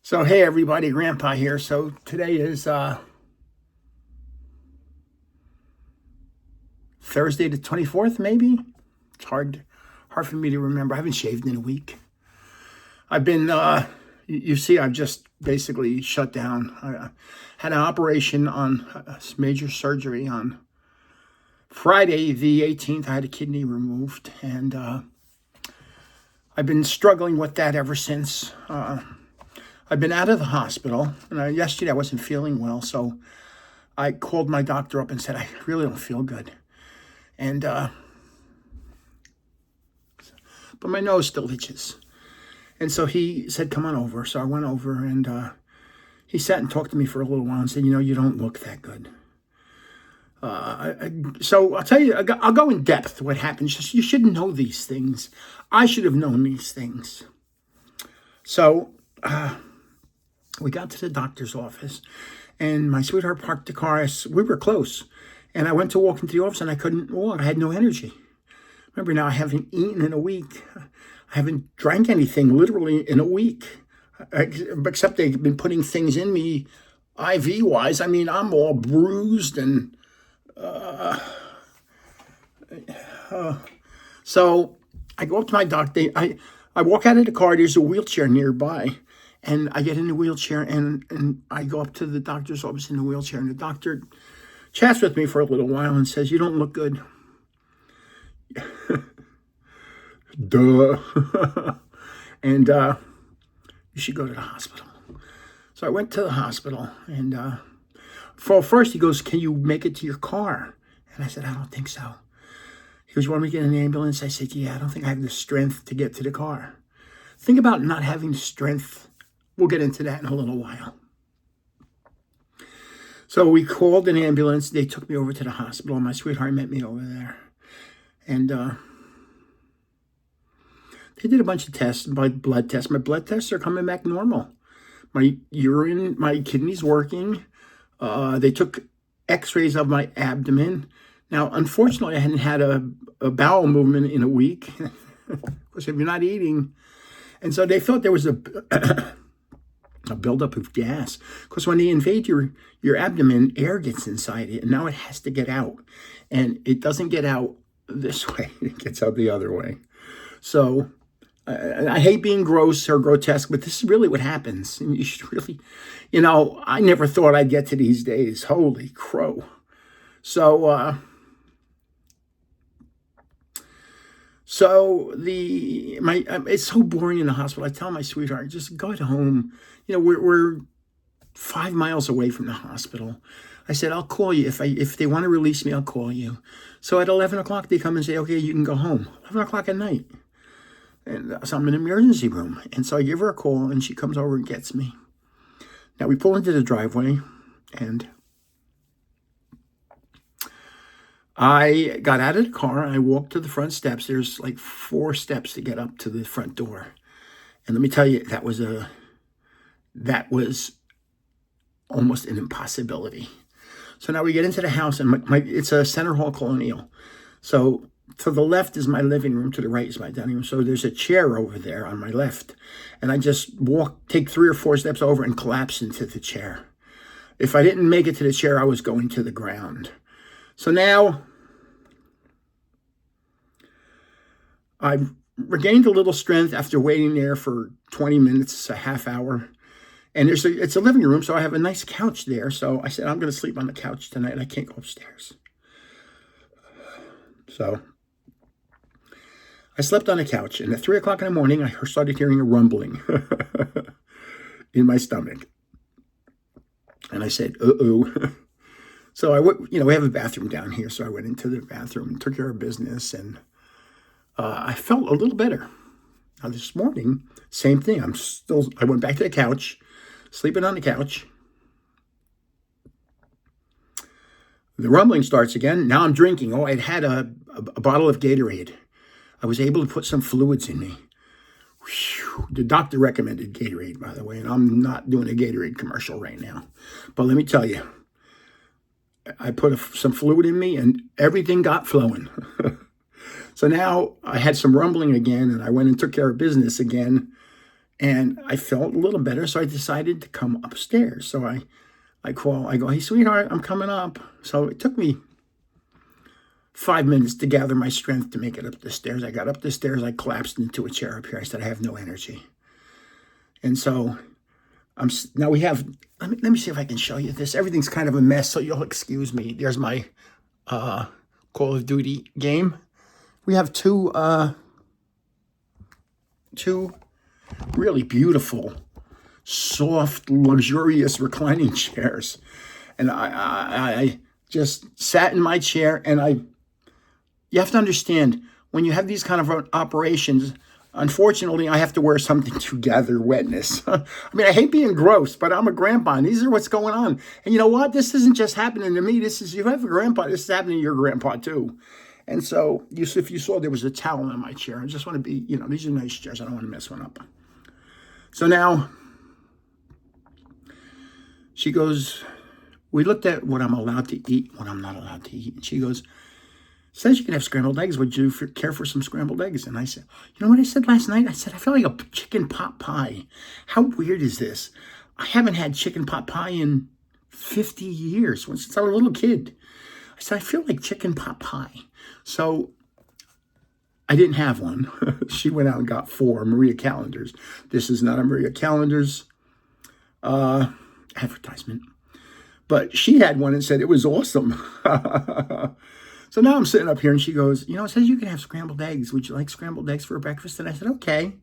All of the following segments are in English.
So, hey everybody, Grandpa here. So today is Thursday the 24th, maybe? It's hard for me to remember. I haven't shaved in a week. I've been, you see, I've just basically shut down. I had an operation on major surgery on Friday the 18th. I had a kidney removed, and I've been struggling with that ever since. I've been out of the hospital, and yesterday I wasn't feeling well, so I called my doctor up and said, I really don't feel good. And, but my nose still itches. And so he said, come on over. So I went over, and he sat and talked to me for a little while and said, you don't look that good. So I'll tell you, I'll go in depth what happened. You should know these things. I should have known these things. So, we got to the doctor's office, and my sweetheart parked the car. We were close, and I went to walk into the office, and I couldn't walk. I had no energy. Remember, now I haven't eaten in a week. I haven't drank anything literally in a week, except they've been putting things in me IV-wise. I mean, I'm all bruised, and so I go up to my doctor. I walk out of the car. There's a wheelchair nearby. And I get in the wheelchair, and I go up to the doctor's office in the wheelchair, and the doctor chats with me for a little while and says, you don't look good. Duh. And you should go to the hospital. So I went to the hospital, and first he goes, can you make it to your car? And I said, I don't think so. He goes, you want me to get an ambulance? I said, yeah, I don't think I have the strength to get to the car. Think about not having the strength. We'll get into that in a little while. So we called an ambulance. They took me over to the hospital. My sweetheart met me over there. And they did a bunch of tests, my blood tests. My blood tests are coming back normal. My urine, my kidneys working. They took x-rays of my abdomen. Now, unfortunately, I hadn't had a bowel movement in a week. Because if you're not eating. And so they thought there was a buildup of gas, because when they invade your abdomen, air gets inside it, and now it has to get out, and it doesn't get out this way; it gets out the other way. So I hate being gross or grotesque, but this is really what happens. And you should really, I never thought I'd get to these days. Holy crow! So it's so boring in the hospital. I tell my sweetheart, just go home. We're 5 miles away from the hospital. I said, I'll call you. If they want to release me, I'll call you. So at 11 o'clock, they come and say, okay, you can go home. 11 o'clock at night. And so I'm in an emergency room. And so I give her a call, and she comes over and gets me. Now we pull into the driveway, and I got out of the car. I walked to the front steps. There's like 4 steps to get up to the front door. And let me tell you, that was almost an impossibility. So now we get into the house, and it's a center hall colonial. So to the left is my living room, to the right is my dining room. So there's a chair over there on my left. And I just take 3 or 4 steps over and collapse into the chair. If I didn't make it to the chair, I was going to the ground. So now I've regained a little strength after waiting there for 20 minutes, a half hour. And it's a living room, so I have a nice couch there. So I said, I'm going to sleep on the couch tonight. I can't go upstairs. So I slept on the couch, and at 3 o'clock in the morning, I started hearing a rumbling in my stomach. And I said, uh-oh. So we have a bathroom down here. So I went into the bathroom and took care of business, and I felt a little better. Now this morning, same thing. I went back to the couch, sleeping on the couch. The rumbling starts again. Now I'm drinking. Oh, I'd had a bottle of Gatorade. I was able to put some fluids in me. Whew. The doctor recommended Gatorade, by the way, and I'm not doing a Gatorade commercial right now. But let me tell you, I put some fluid in me, and everything got flowing. So now I had some rumbling again, and I went and took care of business again. And I felt a little better, so I decided to come upstairs. So I go, hey, sweetheart, I'm coming up. So it took me 5 minutes to gather my strength to make it up the stairs. I got up the stairs. I collapsed into a chair up here. I said, I have no energy. And so now we have, let me see if I can show you this. Everything's kind of a mess, so you'll excuse me. There's my Call of Duty game. We have two really beautiful, soft, luxurious reclining chairs. And I just sat in my chair, and you have to understand, when you have these kind of operations, unfortunately, I have to wear something to gather wetness. I mean, I hate being gross, but I'm a grandpa, and these are what's going on. And you know what? This isn't just happening to me. You have a grandpa, this is happening to your grandpa too. And so, if you saw, there was a towel in my chair. I just want to be, these are nice chairs. I don't want to mess one up. So now, she goes, we looked at what I'm allowed to eat, what I'm not allowed to eat. And she goes, says you can have scrambled eggs. Would you care for some scrambled eggs? And I said, you know what I said last night? I said, I feel like a chicken pot pie. How weird is this? I haven't had chicken pot pie in 50 years, since I was a little kid. I said, I feel like chicken pot pie. So I didn't have one. She went out and got 4 Maria Callender's. This is not a Maria Callender's advertisement. But she had one and said it was awesome. So now I'm sitting up here, and she goes, it says you can have scrambled eggs. Would you like scrambled eggs for breakfast? And I said, okay.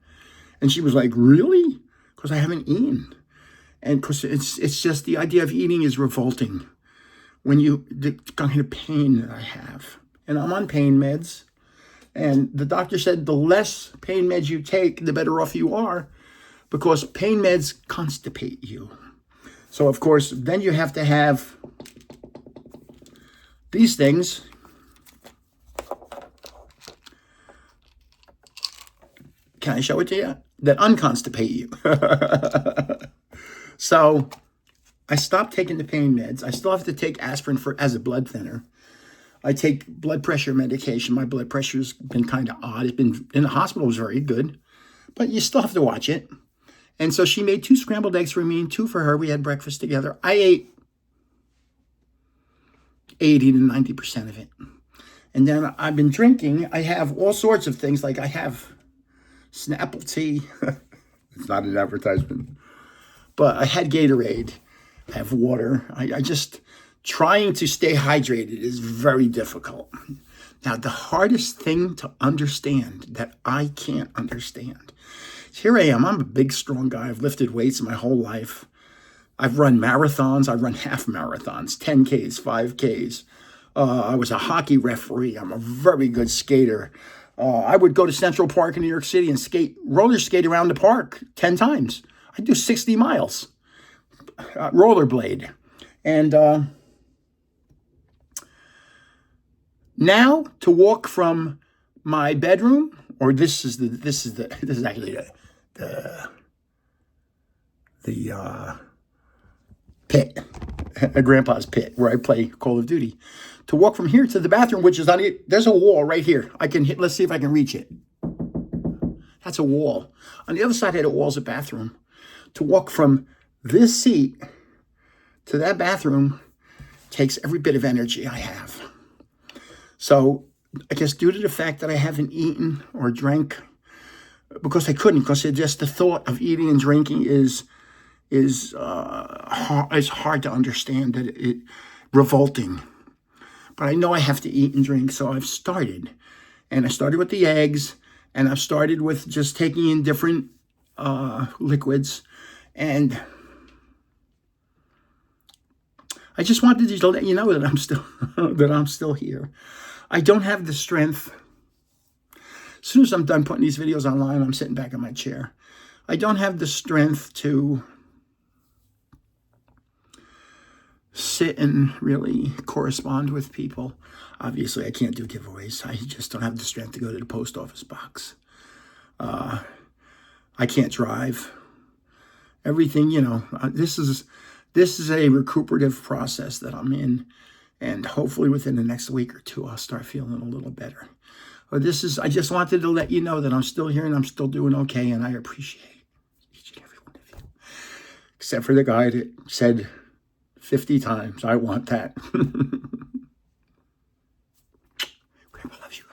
And she was like, really? Because I haven't eaten. And because it's just the idea of eating is revolting. The kind of pain that I have. And I'm on pain meds. And the doctor said the less pain meds you take, the better off you are, because pain meds constipate you. So, of course, then you have to have these things. Can I show it to you? That unconstipate you. So I stopped taking the pain meds. I still have to take aspirin as a blood thinner. I take blood pressure medication. My blood pressure's been kind of odd. It's been in the hospital, was very good, but you still have to watch it. And so she made 2 scrambled eggs for me and 2 for her. We had breakfast together. I ate 80 to 90% of it. And then I've been drinking. I have all sorts of things. Like I have Snapple tea. It's not an advertisement. But I had Gatorade. I have water. I just, trying to stay hydrated is very difficult. Now, the hardest thing to understand that I can't understand. Here I am. I'm a big, strong guy. I've lifted weights my whole life. I've run marathons. I run half marathons, 10Ks, 5Ks. I was a hockey referee. I'm a very good skater. I would go to Central Park in New York City and roller skate around the park 10 times. I do 60 miles, rollerblade. And now to walk from my bedroom, or this is actually the pit, Grandpa's pit, where I play Call of Duty. To walk from here to the bathroom, which is on it, there's a wall right here. Let's see if I can reach it. That's a wall. On the other side of the wall is a bathroom. To walk from this seat to that bathroom takes every bit of energy I have. So I guess due to the fact that I haven't eaten or drank, because I couldn't, because just the thought of eating and drinking is hard to understand, that it revolting. But I know I have to eat and drink, so I've started. And I started with the eggs, and I've started with just taking in different liquids. And I just wanted to let you know that I'm still here. I don't have the strength. As soon as I'm done putting these videos online, I'm sitting back in my chair. I don't have the strength to sit and really correspond with people. Obviously, I can't do giveaways. I just don't have the strength to go to the post office box. I can't drive. Everything, this is a recuperative process that I'm in, and hopefully within the next week or 2, I'll start feeling a little better. But I just wanted to let you know that I'm still here and I'm still doing okay, and I appreciate except for the guy that said 50 times, I want that. Grandpa loves you.